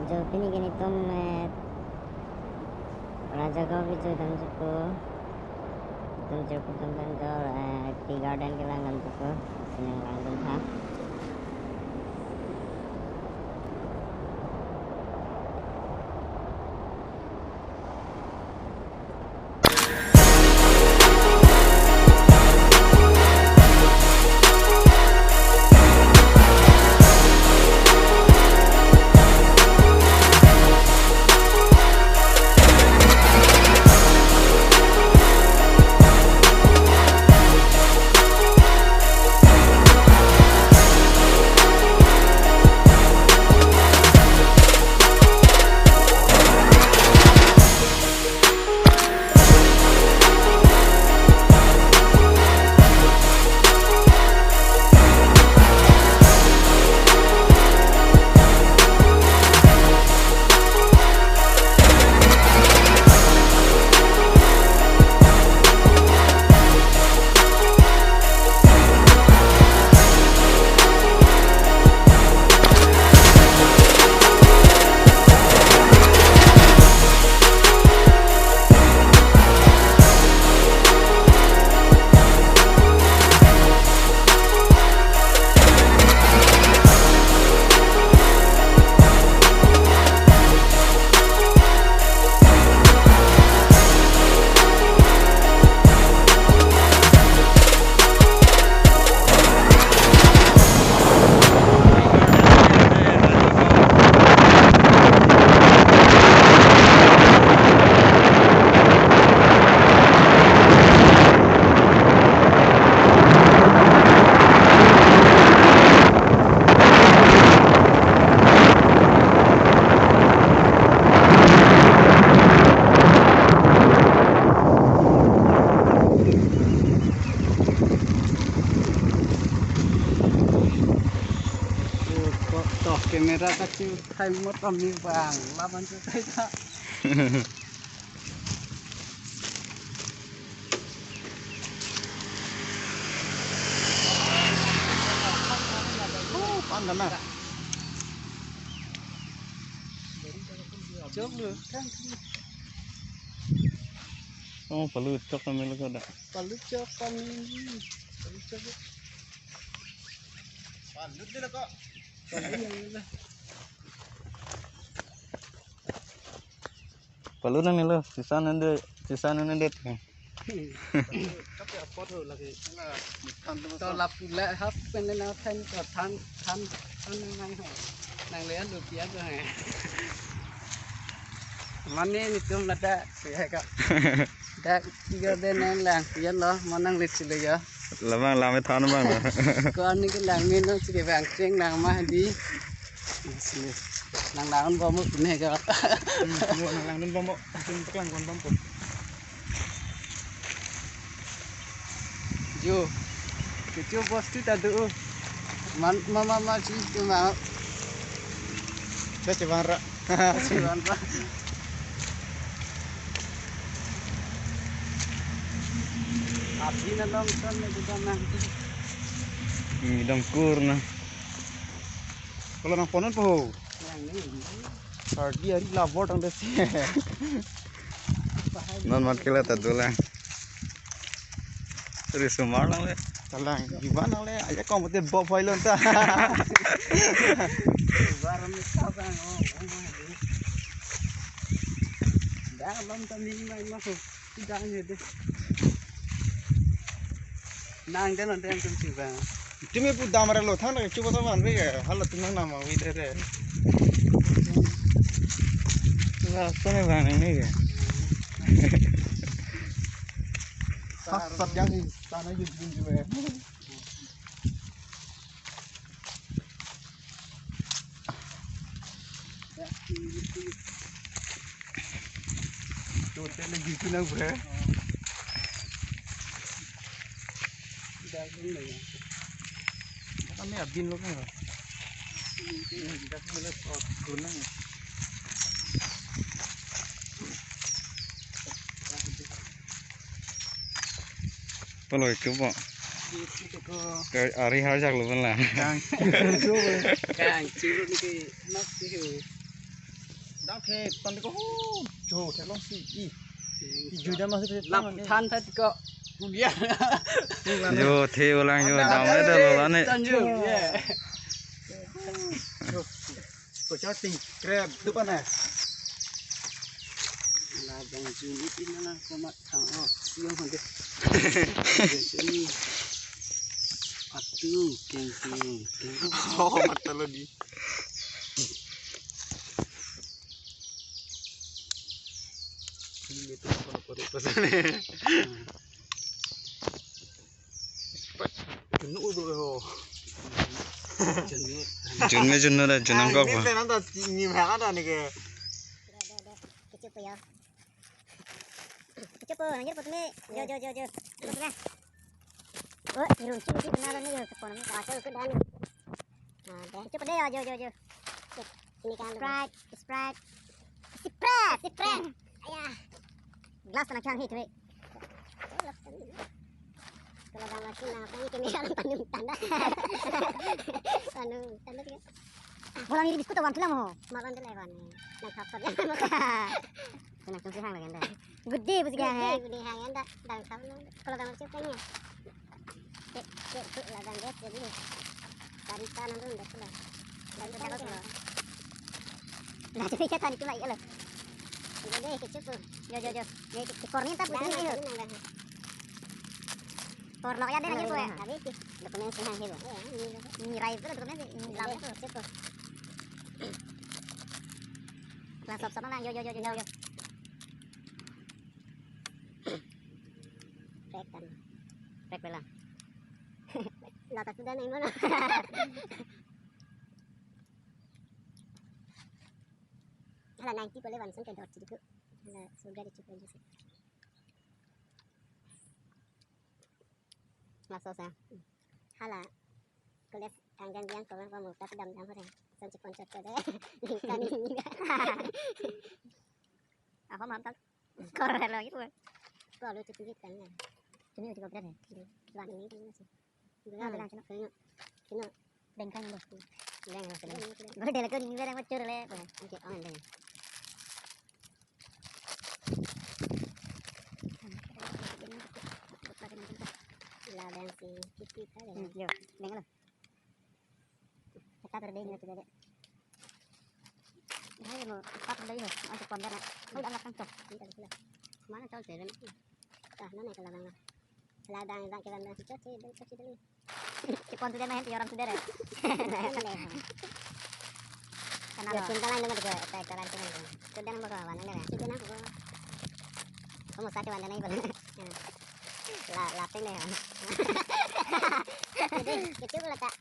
जो pini gini tum raja kau भी जो दम चुको tum जो टी गार्डन के लांग दम चुको senang लांग दम था Kamera kecil timer kami bang, lawan cerita. Oh, pandai nak. Cok lu kan. Oh, perlu cok kami lu ada. Perlu cok kami. Perlu cok. Palut dia lah kok. Perlu nang ni lo, sisa nande det. Tapi apa tu lagi? Tao lap lẹ hấp bên đây nó thanh này nàng lấy được tiền rồi. Mana ni tu nak dah siapa kak? Dah tiga दिन lang tiền đó, mana nang list le ya. Lama lama thang bang lah. Kau ni ke lang ni no sikit bang ceng lang mah di. Lang lang bom pun ni kak. Lang dan bom, lang kon bom pun. Jo, kecil bos tu tak tu. Mama sih cuma. Saya coba rak. Siwan pak. Api nandang sana juga nanti. Midang kur na. Kalau nang ponon po. Yang ni. Sardi hari labor tang desi. Non mat kila tadu lah. Terus sumar lang le. Talang, gimana le? Aja kau mesti bawa file entah. Barang besar bang. Dah lama kami main masuk. Tidak ni deh. Nang dia nanti yang kecil bang. Cuma pun damai lo, thang nak cuba sama ni ke? Halat tu nang nama wih deh. Rasa ni bang ini ke. Sat yang ni tanah jujur juga. Tu lagi tu nak ber. Dah ni. Kami abin lo kan. Dah mula guna. Kalau itu pak, hari hari jak lupa lah. Kang cium ni nak sih. đang thề toàn có chỗ thề long xì dù đã mà thề lắp than thật có bùn địa Yo theo lang yo down đấy đâu là này. tan nhiều tổ cho tình crab thứ ba này là bằng dù ít ít nó có mặt thằng siêu hơn đấy king mặt tao đi ini tuh kalau pada nih jenuh bro Junne dah junang kau ini nanti nyimah ada nih ke Kecil ya. Kecil anjir potme. Jo. Terus lah. Oh, irunci mesti benar nih ke kono kaca ke dan. Nah, dah cepet deh jo. Ini kan Sprite. Ayah. Gelas tanah kang hit we. Kalau dalam lagi nah apa ini kemiran tanda. Tanda dia. Bolang ini biskut awan tulang mo. Makan tu lewan. Nak kapal dia. Nak tunggu hang lagi anda. Gede bus hang anda. Dalam kamu. Kalau dalam ciptanya. Cek lah dan dia jadi. Dari sana tu dah sudah. Dan tu dah sudah. Nah, jadi kita tadi cuma iya loh. Jadi kecil tu. Jo. Jadi kornya tak begini loh. Kor lo ya deh aja tu ya. Habis tu. Dokumen sih hang itu. Ini rai tu dokumen ini lama tu cek tu. Lah sop lang yo. Rek belang. Lah tak sudah nih mana. Hala 90 boleh wansan ke dot juga. Hala sudah dicukup aja sih. Masuk saya. Hala kulit anggan biang kalau kamu tak dam orang. Sanci koncot ke deh. Kan ini. Apa mantap. Korel lagi tuh. Kalau itu kan ya. Ini juga berat ya. Lan ini kan masih. Juga bilang cina. Bengkang bos. Beng. Baru dia lagi ini barang macur le. Oke, on deh. Lah dan si Kiki kali. Yo, beng lo. Kita terding gitu deh. Hai mau apa đây rồi, ăn chụp còn đây này, không đã làm căng chụp, má nó cho trẻ lên, nó này là đang cái lần chết chứ đi, chụp còn từ đây mà hết thì orang sudah deh, karena cinta lain dengan juga, kita lain dengan, sudah nambah kawan ini lah, sudah nambah, kamu sakit wanita ini boleh, lapeng deh, jadi kecil lah tak.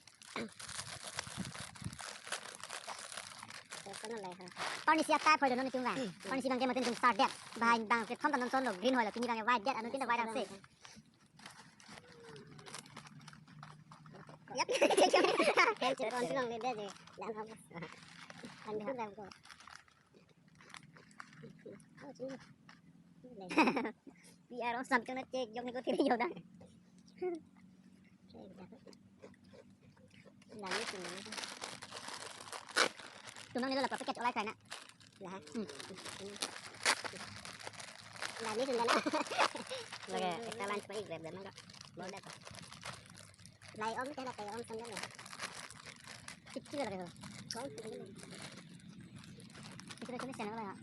Con đi xe ta phải được nó chung vàng. Con đi bằng cái mà tên dùng star đẹp. Và hành bằng cái không tầm son lục green hồi là cái như bằng cái white đẹp, nó tên là white đẹp. Yep. Cái chữ con xuống lên đây gì? Làm không? Anh biết làm rồi. Vì ai đó sắm cho nó chơi giống như có thể nhiều đấy. Làm như thế này. Chúng nó là pakai oleh kayak nak, lah, lah ni sudah nak, lagi kita lain seperti itu, benar tak? Boleh tak? Lai om kita kayak om sudah lah, kecil lagi tu, kita cuma sana lah,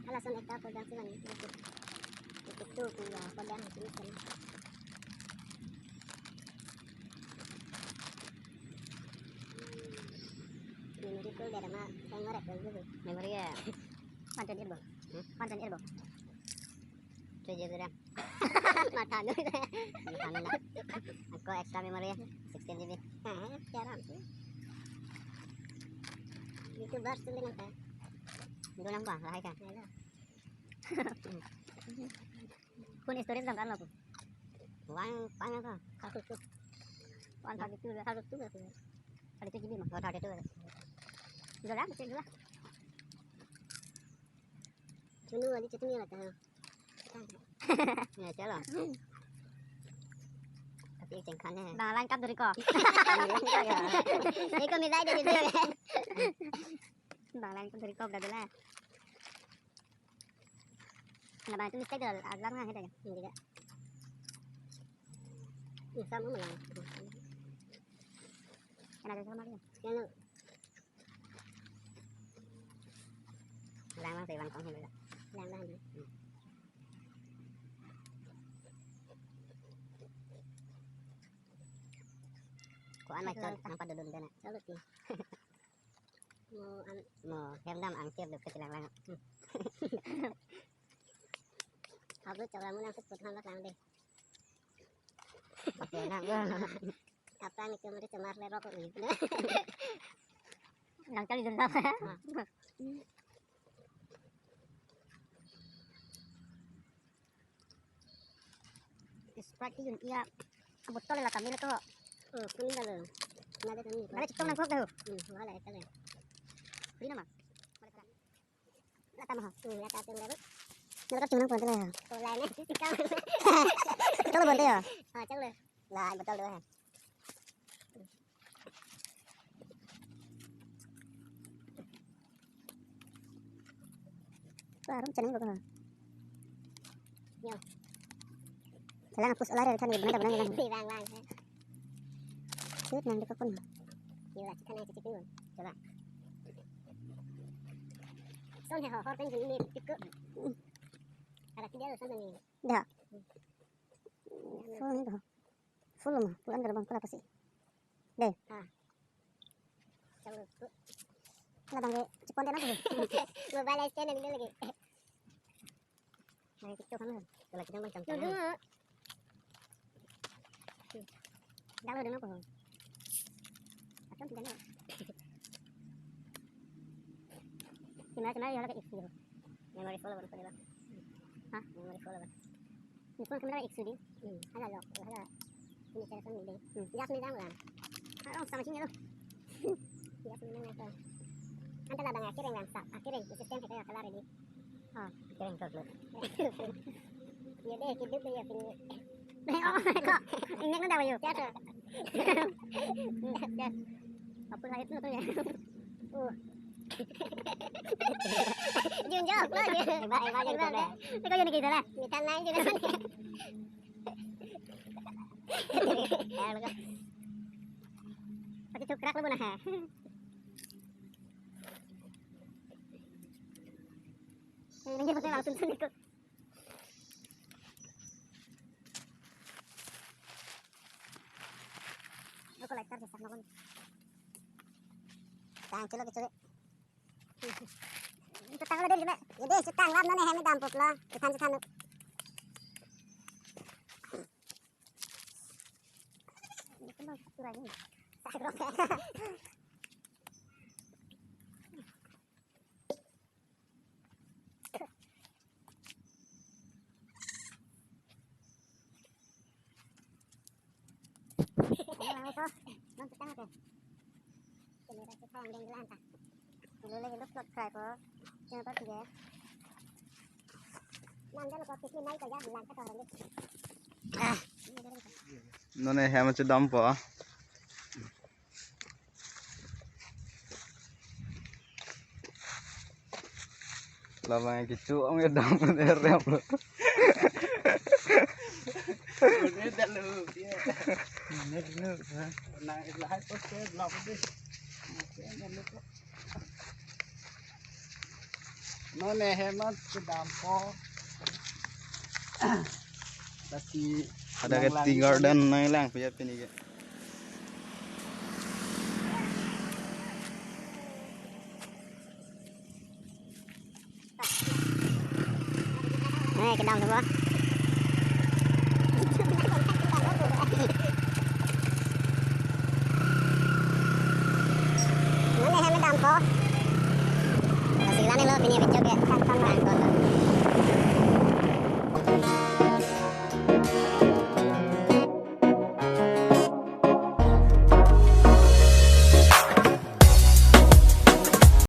alasan kita pedang sih ni, itu tu pedang itu sana. Memori itu dari mana? Saya ngorek dulu. Memori ya. Mantan ilmu. Tujuh sudah. Mata dulu. Mana? Aku extra memori ya. 16 GB. Jarang sih. Itu baru tu dengan saya. Dua nambah lah kan. Kun storage kan lo. Wang apa? Satu tu. Wang satu tu. Ada 7 GB mah. Kalau ada tu. Rồi lắm, chuyện nữa. Chú nuôi đi, chú nuôi là tao. Nè, chết rồi. Tapi chẳng khăn này. Bà lan cắp rồi co. Đây có mình lại đây được. Bà lan cắp rồi co đã là. Kenapa itu mistake dah agak nggak ada ya? Tidak. Sama malah. Kenapa sama dia? Yang lang lang van con hình rồi. Lang lang rồi. Của anh mày chơi ăn pada dulu dana. Salut sih. Mau em đam ăn tiếp được cái lang lang. Học lúc cháu muốn ăn súp hơn bác làm đi. Pakai nang apa nih kemarin cemar le rokok nih. Nang kali dendam. Sprite yun iya botol lah kami itu. Kuning dah. Nada kami. Ada cipong nang kok dah. Wala itu le. Beli nama. Lata mah. Lata tu dah. Nada cuma nang konten ya. Oh lainnya sikam. Betul betul ya. Chắcเลย. Lah betul dah. Baru ceneng kok. Yo. Jalan hapus olahraga kan benar-benar kan. Bang. Shoot nang dekat pun. Gila, kan aja cikin dulu. Coba. Son he hor kan jadi tikuk. Ada tidak ada sana nih. Dah. Full nih dah. Full mah, pulang ke bang apa sih? Deh. Coba tuh. Lah bang, cepon tenan tuh. Mobile stand ini lagi. Lagi tikuk kan. Kalau kita macam dulu. Dah lo dengar apa? Atau tidak nak? Gimana ya lagi iksu. Memory full baru pada. Hah? Memory full baru. Ini pun kamera iksu di. Ada lock, ada. Ini telepon ni deh. Dia sudah dah. Oh, sama sini lo. Dia sudah nak. Anda lah bang akhirnya yang sak. Akhirnya sistem kita kelar ini. Akhirnya kau kelar. Ya deh, hidup dia punya. Oh, kok ingat lu dah bayu. Ya tuh. Ya. Apa saya itu ya? Junjok lo ya. Hebat deh. Ini kau jadi gitu lah. Minta naik juga kan. Ya lu kan. Pakai cukrak lu bunah. Ini pakai langsung sendiri. Aku lekar sih sama kon. Tang kilo kecil. Itu tang ada di mana? Jadi setang lam nane hemi dampuk lah. Setan. Itu mah kurangnya. Sagrok. Itu, non petang apa? Kamera kita yang denggelan tak? Dulu lagi lu plot try ko, jangan apa sih ya? Nanda lu kopi naik aja, bilang kata orang itu. None hem che dam pa. Lama kicu ang dam der rep lo. Ini dah lu dia. Ini. Nah, ilahi poster blog deh. Oke, dah lu. None hemat sedampo. Tapi Ada ke tea garden nai lang punya pini ke. Nih, kedang semua.